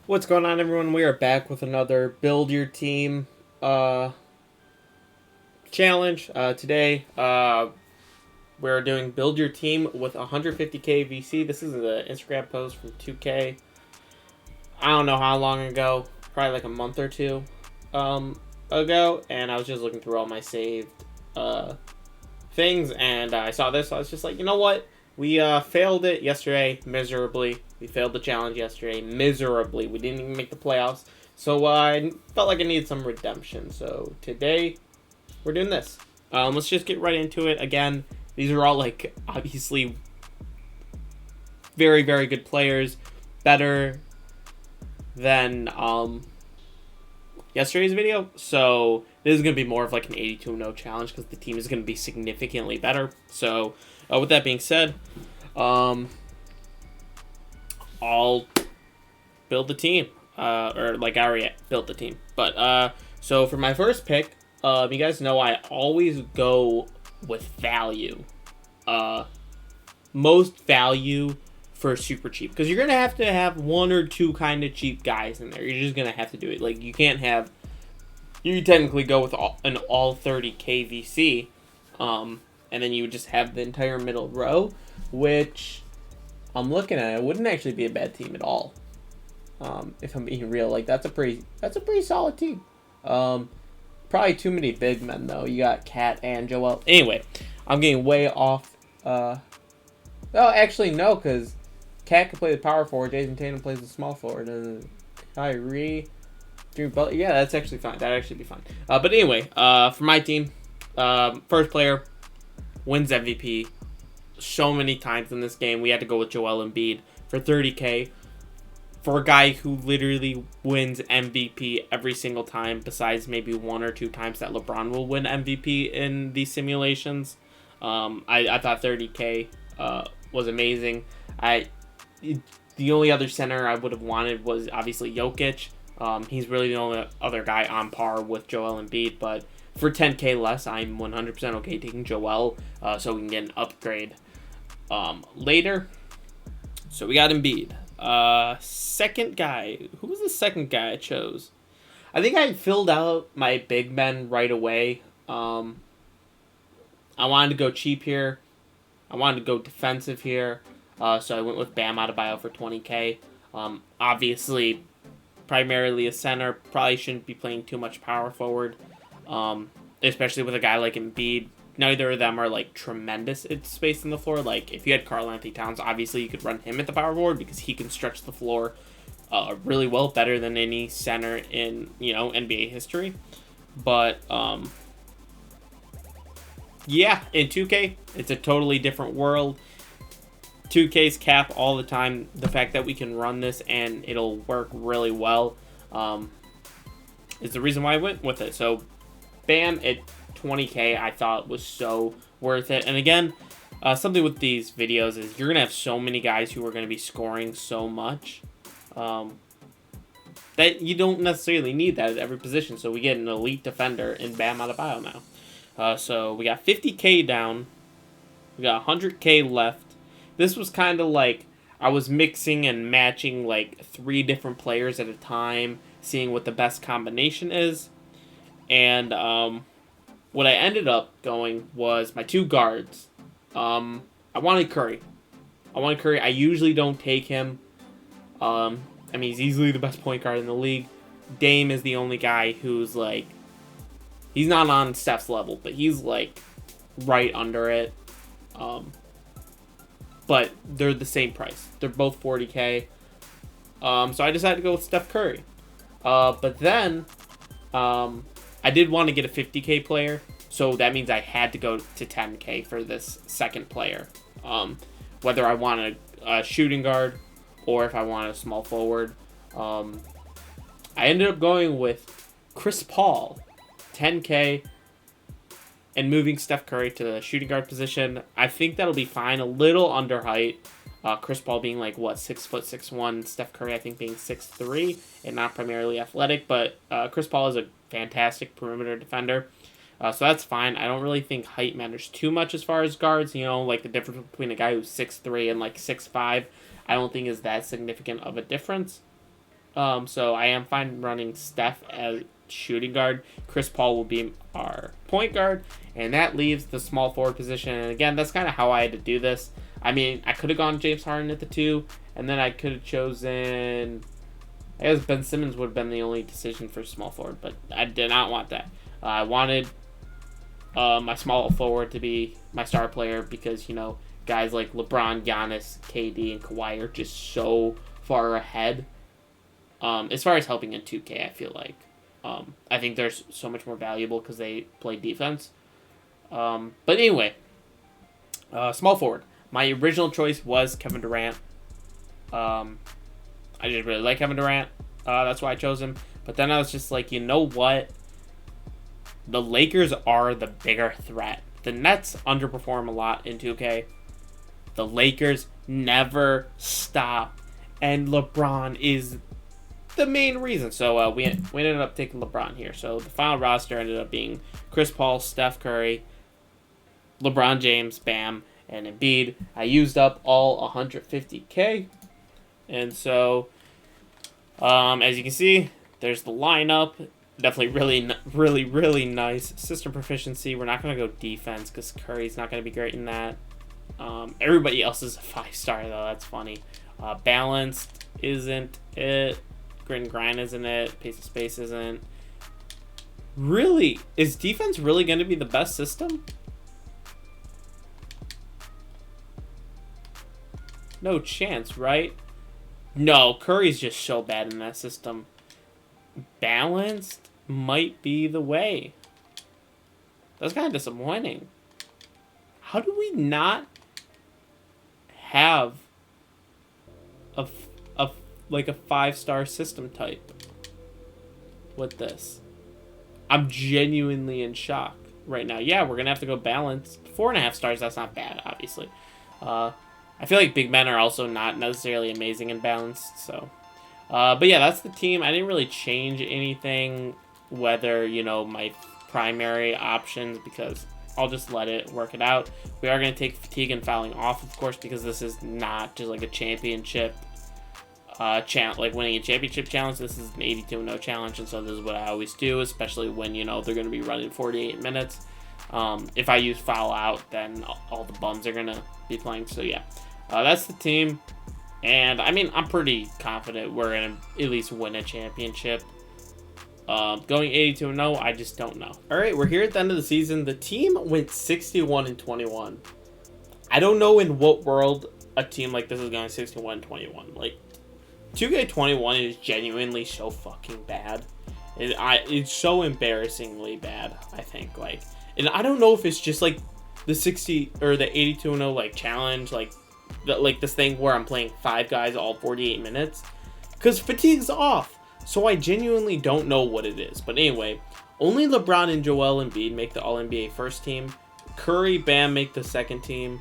What's going on, everyone? We are back with another Build Your Team challenge. Today, we're doing Build Your Team with 150k VC. This is an Instagram post from 2K. I don't know how long ago, probably like a month or two ago, and I was just looking through all my saved things, and I saw this. So I was just like, you know what? We failed it yesterday miserably. We failed the challenge yesterday miserably. We didn't even make the playoffs. So I felt like I needed some redemption. So today, we're doing this. Let's just get right into it. Again, these are all like obviously very, very good players. Better than yesterday's video. So this is going to be more of like an 82-0 challenge because the team is going to be significantly better. So with that being said, I'll build the team. Or like I already built the team. But so for my first pick, you guys know I always go with value. Most value for super cheap, because you're gonna have to have one or two kind of cheap guys in there. You're just gonna have to do it. Like you can't have. You technically go with an all 30k VC, and then you would just have the entire middle row, which I'm looking at. It wouldn't actually be a bad team at all. If I'm being real, like that's a pretty solid team. Probably too many big men though. You got Cat and Joel. Anyway, I'm getting way off. Oh, actually no, because Cat can play the power forward. Jason Tatum plays the small forward. And Kyrie, Drew Butler. Yeah, that's actually fine. That'd actually be fine. But anyway, for my team, first player wins MVP so many times in this game. We had to go with Joel Embiid for 30k. For a guy who literally wins MVP every single time, besides maybe one or two times that LeBron will win MVP in these simulations, I thought 30k was amazing. The only other center I would have wanted was obviously Jokic. He's really the only other guy on par with Joel Embiid, but for 10k less, I'm 100% okay taking Joel, so we can get an upgrade later. So we got Embiid. Second guy. Who was the second guy I chose? I think I filled out my big men right away. I wanted to go cheap here. I wanted to go defensive here. So I went with Bam Adebayo for 20k. Obviously, primarily a center. Probably shouldn't be playing too much power forward. Especially with a guy like Embiid. Neither of them are like tremendous at spacing the floor. Like if you had Karl Anthony Towns, obviously you could run him at the power forward because he can stretch the floor really well, better than any center in NBA history. But yeah, in 2K, it's a totally different world. 2K's cap all the time. The fact that we can run this and it'll work really well is the reason why I went with it. So, Bam at 20k I thought was so worth it. And again, something with these videos is you're going to have so many guys who are going to be scoring so much that you don't necessarily need that at every position. So we get an elite defender in Bam Adebayo now. So we got 50k down. We got 100k left. This was kind of like I was mixing and matching like 3 different players at a time, seeing what the best combination is. And what I ended up going was my 2 guards. I wanted Curry. I usually don't take him. I mean, he's easily the best point guard in the league. Dame is the only guy who's like, he's not on Steph's level, but he's like right under it. But they're the same price. They're both 40k. So I decided to go with Steph Curry. But then I did want to get a 50k player, so that means I had to go to 10k for this second player. Whether I want a shooting guard or if I want a small forward. I ended up going with Chris Paul, 10k, and moving Steph Curry to the shooting guard position. I think that'll be fine. A little under height. Chris Paul being like, 6'6", Steph Curry, I think, being 6'3", and not primarily athletic. But Chris Paul is a fantastic perimeter defender. So that's fine. I don't really think height matters too much as far as guards. Like the difference between a guy who's 6'3" and like 6'5", I don't think is that significant of a difference. So I am fine running Steph as shooting guard. Chris Paul will be our point guard, and that leaves the small forward position. And again, that's kind of how I had to do this. I mean, I could have gone James Harden at the 2, and then I could have chosen. I guess Ben Simmons would have been the only decision for small forward, but I did not want that. I wanted my small forward to be my star player because, you know, guys like LeBron, Giannis, KD, and Kawhi are just so far ahead. As far as helping in 2K, I feel like. I think they're so much more valuable because they play defense. But anyway, small forward. My original choice was Kevin Durant. I just really like Kevin Durant. That's why I chose him. But then I was just like, you know what? The Lakers are the bigger threat. The Nets underperform a lot in 2K. The Lakers never stop. And LeBron is the main reason. So we ended up taking LeBron here. So the final roster ended up being Chris Paul, Steph Curry, LeBron James, Bam, and Embiid. I used up all 150K. And so, as you can see, there's the lineup. Definitely really nice. System proficiency. We're not going to go defense because Curry's not going to be great in that. Everybody else is a 5-star, though. That's funny. Balanced isn't it. Grit and grind isn't it. Pace of space isn't. Really? Is defense really going to be the best system? No chance, right? No, Curry's just so bad in that system. Balanced might be the way. That's kind of disappointing. How do we not have a 5-star system type with this? I'm genuinely in shock right now. Yeah, we're gonna have to go balanced. 4.5 stars. That's not bad, obviously. I feel like big men are also not necessarily amazing and balanced. So, but yeah, that's the team. I didn't really change anything. Whether, you know, my primary options, because I'll just let it work it out. We are going to take fatigue and fouling off, of course, because this is not just like a championship like winning a championship challenge. This is an 82-0 challenge, and so this is what I always do, especially when, you know, they're going to be running 48 minutes. If I use foul out, then all the bums are going to be playing. So yeah, that's the team. And I mean, I'm pretty confident we're going to at least win a championship. Going 82-0, I just don't know. All right, we're here at the end of the season. The team went 61-21. I don't know in what world a team like this is going 61-21. Like, 2K21 is genuinely so fucking bad. It's so embarrassingly bad, I think. Like, and I don't know if it's just like the 60 or the 82-0 like challenge, like this thing where I'm playing 5 guys all 48 minutes, because fatigue's off. So I genuinely don't know what it is. But anyway, only LeBron and Joel Embiid make the All-NBA first team. Curry, Bam make the second team.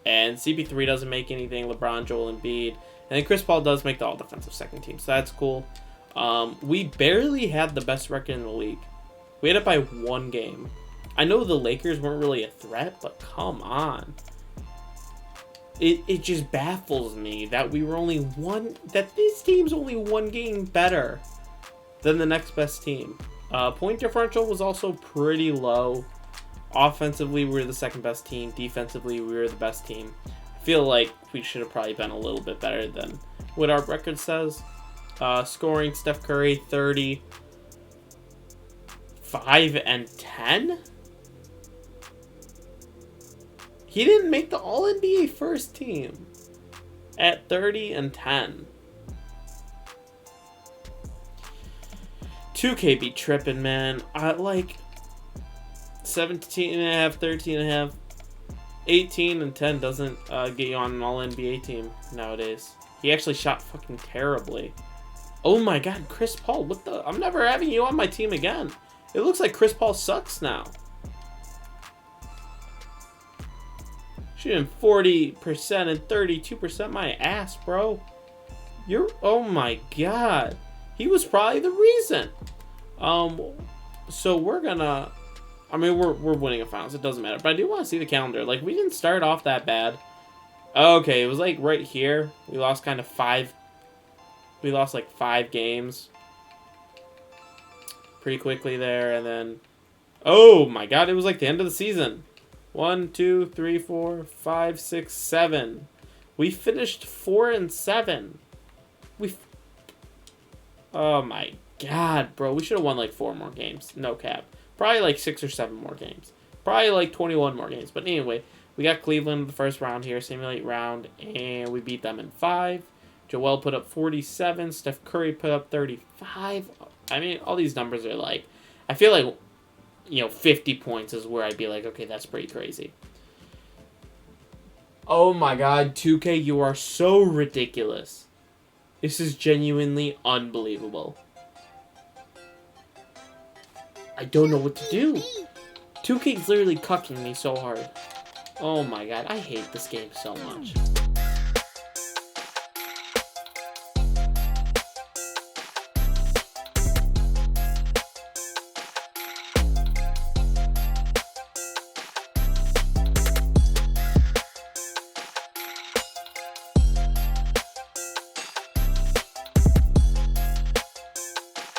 And CP3 doesn't make anything. LeBron, Joel Embiid. And then Chris Paul does make the All-Defensive second team. So that's cool. We barely had the best record in the league. We had it by 1 game. I know the Lakers weren't really a threat, but come on. It just baffles me that we were that this team's only 1 game better than the next best team. Point differential was also pretty low. Offensively, we were the second best team. Defensively, we were the best team. I feel like we should have probably been a little bit better than what our record says. Scoring, Steph Curry, 30. 5 and 10? He didn't make the All-NBA first team at 30 and 10. 2K be tripping, man. Like 17 and a half, 13 and a half, 18 and 10 doesn't get you on an All-NBA team nowadays. He actually shot fucking terribly. Oh my god, Chris Paul, what the? I'm never having you on my team again. It looks like Chris Paul sucks now. Shooting 40% and 32% my ass, bro. Oh my god. He was probably the reason. So we're gonna, I mean, we're winning a finals. It doesn't matter. But I do want to see the calendar. Like, we didn't start off that bad. Okay, it was like right here. We lost kind of 5 We lost like 5 games pretty quickly there, and then oh my god, it was like the end of the season. 1, 2, 3, 4, 5, 6, 7. We finished 4-7. Oh my god, bro. We should have won like 4 more games. No cap. Probably like 6 or 7 more games. Probably like 21 more games. But anyway, we got Cleveland in the first round here, simulate round, and we beat them in 5. Joel put up 47. Steph Curry put up 35. I mean, all these numbers are like, I feel like, 50 points is where I'd be like, okay, that's pretty crazy. Oh my god, 2K, you are so ridiculous. This is genuinely unbelievable. I don't know what to do. 2K's literally cucking me so hard. Oh my god, I hate this game so much.